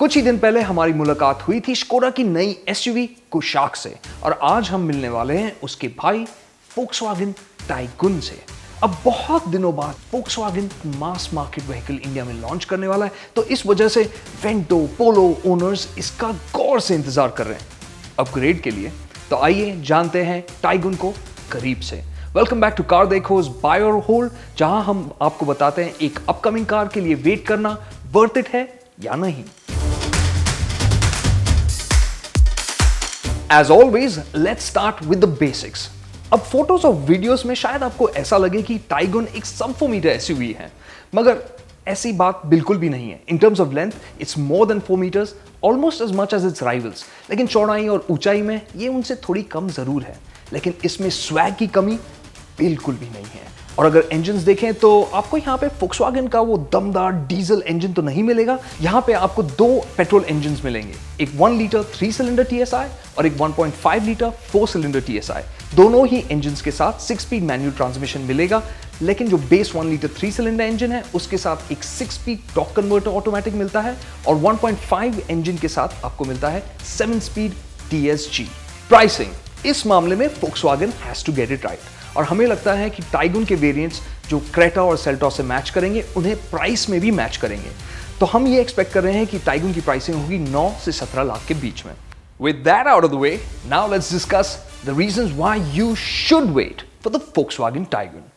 कुछ ही दिन पहले हमारी मुलाकात हुई थी स्कोडा की नई एसयूवी कुशाक से और आज हम मिलने वाले हैं उसके भाई फोक्सवैगन टाइगुन से। अब बहुत दिनों बाद Volkswagen mass market vehicle India में लॉन्च करने वाला है, तो इस वजह से वेंटो पोलो ओनर्स इसका गौर से इंतजार कर रहे हैं अपग्रेड के लिए। तो आइए जानते हैं टाइगुन को करीब से। Welcome back to CarDekho's buy और होल्ड, जहां हम आपको बताते हैं एक अपकमिंग कार के लिए वेट करना वर्थ इट है या नहीं। As always, let's start with the basics. अब फोटोज और वीडियोस में शायद आपको ऐसा लगे कि टाइगुन एक सब 4 मीटर एसयूवी है, मगर ऐसी बात बिल्कुल भी नहीं है। In terms of length, it's more than 4 meters, almost as much as its rivals. लेकिन चौड़ाई और ऊंचाई में ये उनसे थोड़ी कम जरूर है, लेकिन इसमें स्वैग की कमी बिल्कुल भी नहीं है। और अगर इंजन्स देखें तो आपको यहाँ पे फोक्सवैगन का वो दमदार डीजल इंजन तो नहीं मिलेगा। यहाँ पे आपको 2 पेट्रोल इंजन्स मिलेंगे, एक 1 लीटर 3 सिलेंडर TSI और एक 1.5 लीटर 4 सिलेंडर TSI। दोनों ही इंजन्स के साथ 6 स्पीड मैनुअल ट्रांसमिशन मिलेगा, लेकिन जो बेस 1 लीटर 3 सिलेंडर इंजन है उसके साथ एक 6 स्पीड टॉर्क कन्वर्टर ऑटोमेटिक मिलता है और 1.5 इंजन के साथ आपको मिलता है 7 स्पीड DSG। प्राइसिंग, इस मामले में Volkswagen has to get it right और हमें लगता है कि टाइगुन के वेरिएंट्स जो क्रेटा और सेल्टॉस से मैच करेंगे उन्हें प्राइस में भी मैच करेंगे। तो हम ये एक्सपेक्ट कर रहे हैं कि टाइगुन की प्राइसिंग होगी 9 से 17 लाख के बीच में। With that out of the way, now let's discuss the reasons why you should wait for the Volkswagen Tiguan.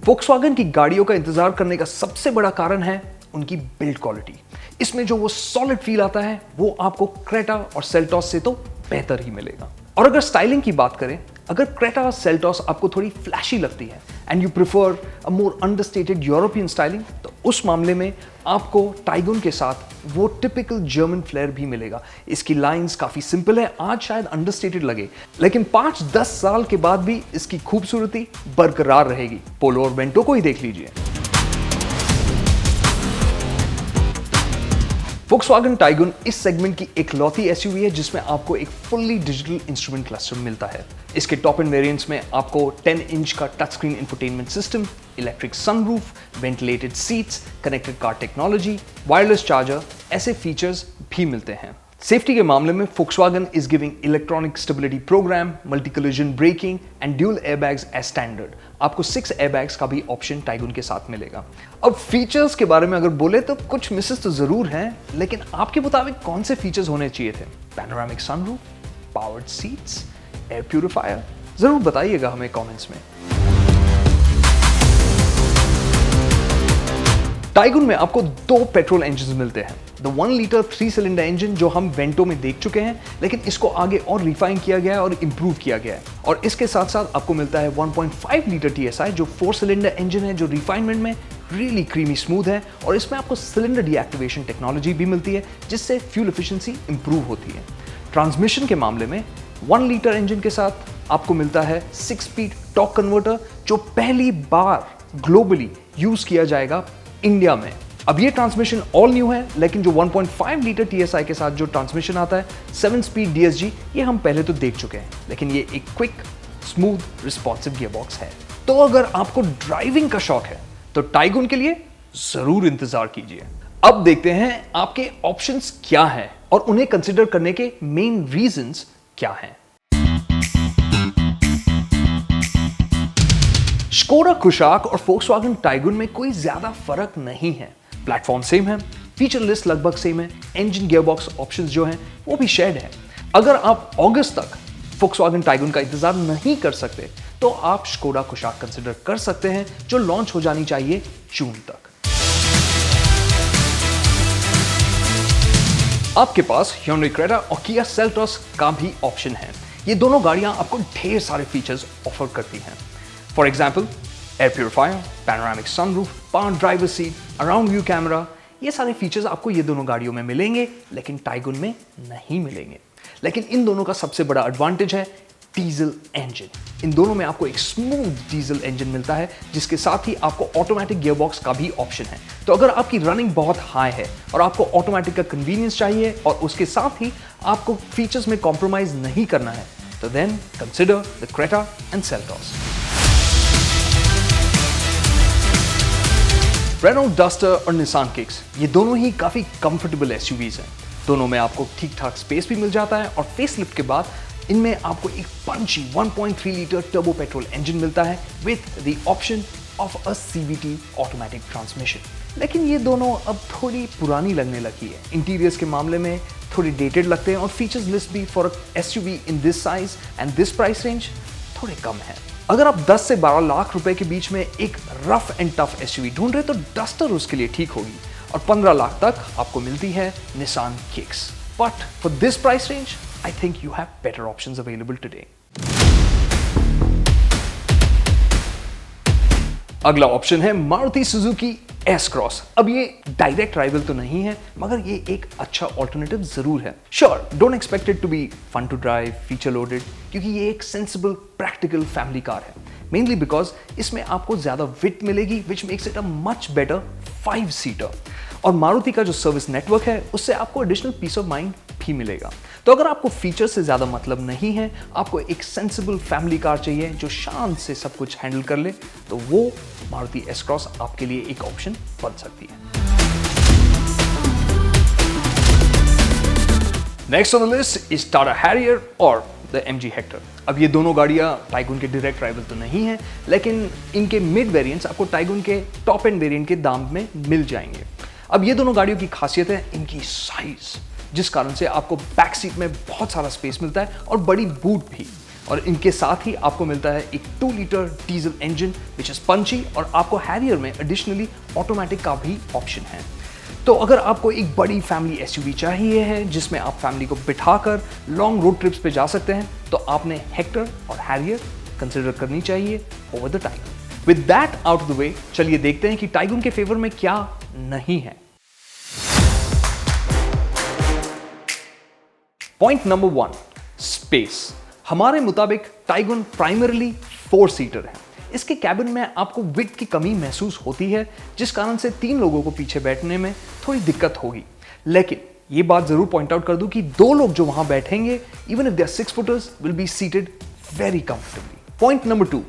Volkswagen की गाड़ियों का इंतजार करने का सबसे बड़ा कारण है उनकी बिल्ड क्वालिटी। इसमें जो वो सॉलिड फील आता है वो आपको क्रेटा और सेल्टॉस से तो बेहतर ही मिलेगा। और अगर स्टाइलिंग की बात करें, अगर क्रेटा और सेल्टॉस आपको थोड़ी फ्लैशी लगती है and you prefer a more understated European styling, तो उस मामले में आपको टाइगुन के साथ वो टिपिकल जर्मन फ्लेयर भी मिलेगा। इसकी लाइंस काफी सिंपल है, आज शायद अंडरस्टेटेड लगे, लेकिन 5-10 साल के बाद भी इसकी खूबसूरती बरकरार रहेगी। पोलो और वेंटो को ही देख लीजिए। Volkswagen Tiguan इस सेगमेंट की इकलौती एसयूवी है जिसमें आपको एक फुल्ली डिजिटल इंस्ट्रूमेंट क्लस्टर मिलता है। इसके टॉप एंड वेरिएंट्स में आपको 10 इंच का touch screen infotainment system, electric sunroof, ventilated seats, connected car technology, wireless charger ऐसे फीचर्स भी मिलते हैं। सेफ्टी के मामले में Volkswagen is giving electronic stability program, multi collision braking and dual airbags as standard. आपको 6 एयरबैग्स का भी ऑप्शन टाइगुन के साथ मिलेगा। अब फीचर्स के बारे में अगर बोले तो कुछ मिसेस तो जरूर हैं, लेकिन आपके मुताबिक कौन से फीचर्स होने चाहिए थे? Panoramic sunroof, powered seats, air purifier, जरूर बताइएगा हमें कमेंट्स में। टाइगुन में आपको 2 पेट्रोल इंजन मिलते हैं। द 1 लीटर 3 सिलेंडर इंजन जो हम वेंटो में देख चुके हैं, लेकिन इसको आगे और रिफाइन किया गया है और इंप्रूव किया गया है। और इसके साथ साथ आपको मिलता है 1.5 लीटर TSI जो 4 सिलेंडर इंजन है, जो रिफाइनमेंट में रियली क्रीमी स्मूथ है और इसमें आपको सिलेंडर डीएक्टिवेशन टेक्नोलॉजी भी मिलती है जिससे फ्यूल एफिशिएंसी इंप्रूव होती है। ट्रांसमिशन के मामले में 1 लीटर इंजन के साथ आपको मिलता है 6 स्पीड टॉर्क कन्वर्टर जो पहली बार ग्लोबली यूज किया जाएगा इंडिया में। अब ये ट्रांसमिशन ऑल न्यू है, लेकिन जो 1.5 लीटर TSI के साथ जो ट्रांसमिशन आता है 7 स्पीड DSG, ये हम पहले तो देख चुके हैं, लेकिन ये एक क्विक स्मूथ रिस्पॉन्सिव गियरबॉक्स है। तो अगर आपको ड्राइविंग का शौक है तो टाइगुन के लिए जरूर इंतजार कीजिए। अब देखते हैं आपके ऑप्शंस क्या हैं और उन्हें कंसिडर करने के मेन रीजंस क्या हैं। स्कोडा कुशाक और Volkswagen Tiguan में कोई ज्यादा फर्क नहीं है। प्लेटफॉर्म सेम है, फीचर लिस्ट लगभग सेम है, इंजन गियरबॉक्स ऑप्शंस जो हैं वो भी शेयर्ड है। अगर आप अगस्त तक Volkswagen Tiguan का इंतजार नहीं कर सकते तो आप स्कोडा कुशाक कंसिडर कर सकते हैं जो लॉन्च हो जानी चाहिए जून तक। आपके पास Hyundai Creta और Kia Seltos का भी ऑप्शन है। ये दोनों गाड़ियां आपको ढेर सारे फीचर्स ऑफर करती हैं। For example, air purifier, panoramic sunroof, power driver seat, around view camera, ये सारे फीचर्स आपको ये दोनों गाड़ियों में मिलेंगे, लेकिन टाइगुन में नहीं मिलेंगे। लेकिन इन दोनों का सबसे बड़ा एडवांटेज है डीजल इंजन। इन दोनों में आपको एक स्मूथ डीजल इंजन मिलता है जिसके साथ ही आपको ऑटोमेटिक गियरबॉक्स का भी ऑप्शन है। तो अगर आपकी रनिंग बहुत हाई है और आपको ऑटोमेटिक का कन्वीनियंस चाहिए और उसके साथ ही आपको फीचर्स में कॉम्प्रोमाइज नहीं करना है, तो then consider the Creta and Seltos. Renault Duster और Nissan Kicks, ये दोनों ही काफी कंफर्टेबल SUVs हैं। दोनों में आपको ठीक ठाक स्पेस भी मिल जाता है और फेसलिफ्ट के बाद इनमें आपको एक पंची 1.3 लीटर टर्बो पेट्रोल इंजन मिलता है with the option of a CVT automatic transmission. लेकिन ये दोनों अब थोड़ी पुरानी लगने लगी है। इंटीरियर्स के मामले में थोड़ी डेटेड लगते हैं और फीचर्स लिस्ट भी for SUV in this size and this price range थोड़े कम है। अगर आप 10 से 12 लाख रुपए के बीच में एक रफ एंड टफ SUV ढूंढ रहे तो डस्टर उसके लिए ठीक होगी और 15 लाख तक आपको मिलती है Nissan Kicks। But for this price range I think you have better options available today. अगला ऑप्शन है मारुति सुजुकी S-Cross। अब ये डायरेक्ट राइवल तो नहीं है, मगर ये एक अच्छा ऑल्टरनेटिव जरूर है। Sure, don't expect it to be fun to drive, feature loaded, क्योंकि ये एक सेंसिबल प्रैक्टिकल फैमिली कार है। मेनली बिकॉज इसमें आपको ज्यादा विड्थ मिलेगी which makes it a much better 5 seater. और मारुति का जो सर्विस नेटवर्क है उससे आपको एडिशनल पीस ऑफ माइंड भी मिलेगा। तो अगर आपको फीचर से ज्यादा मतलब नहीं है, आपको एक सेंसिबल फैमिली कार चाहिए जो शान से सब कुछ हैंडल कर ले, तो वो मारुति S-Cross आपके लिए एक ऑप्शन बन सकती है। Next on the list is Tata Harrier और द MG हेक्टर। अब ये दोनों गाड़ियां टाइगुन के डायरेक्ट राइवल तो नहीं है, लेकिन इनके मिड वेरिएंट्स आपको टाइगुन के टॉप एंड वेरिएंट के दाम में मिल जाएंगे। अब ये दोनों गाड़ियों की खासियत है इनकी साइज, जिस कारण से आपको बैक सीट में बहुत सारा स्पेस मिलता है और बड़ी बूट भी। और इनके साथ ही आपको मिलता है एक 2 litre diesel engine which is punchy, और आपको हैरियर में एडिशनली ऑटोमेटिक का भी ऑप्शन है। तो अगर आपको एक बड़ी फैमिली SUV चाहिए है जिसमें आप फैमिली को बिठाकर लॉन्ग रोड ट्रिप्स पे जा सकते हैं, तो आपने हेक्टर और हैरियर कंसिडर करनी चाहिए over the Taigun. With that out of the way, चलिए देखते हैं कि टाइगन के फेवर में क्या नहीं है। Point number 1, space. हमारे मुताबिक टाइगन प्राइमरली 4 सीटर है। इसके कैबिन में आपको विड्थ की कमी महसूस होती है, जिस कारण से 3 लोगों को पीछे बैठने में थोड़ी दिक्कत होगी। लेकिन ये बात जरूर पॉइंट आउट कर दूं कि 2 लोग जो वहां बैठेंगे, even if they are 6 footers, will be seated very comfortably. Point number 2,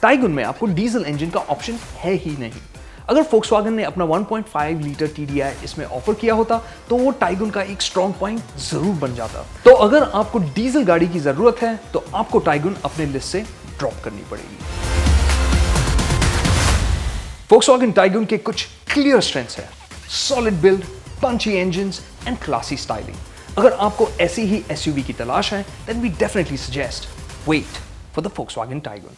Taigun में आपको डीजल इंजन का ऑप्शन है ही नहीं। अगर फोक्सवैगन ने अपना 1.5 लीटर TDI इसमें ऑफर किया होता तो वो टाइगन का एक स्ट्रॉन्ग पॉइंट जरूर बन जाता। तो अगर आपको डीजल गाड़ी की जरूरत है तो आपको टाइगन अपने लिस्ट से ड्रॉप करनी पड़ेगी। फोक्सवैगन टाइगन के कुछ क्लियर स्ट्रेंथ्स है: solid build, punchy engines and classy styling. अगर आपको ऐसी ही SUV की तलाश है, then we definitely suggest wait for the Volkswagen Taygun.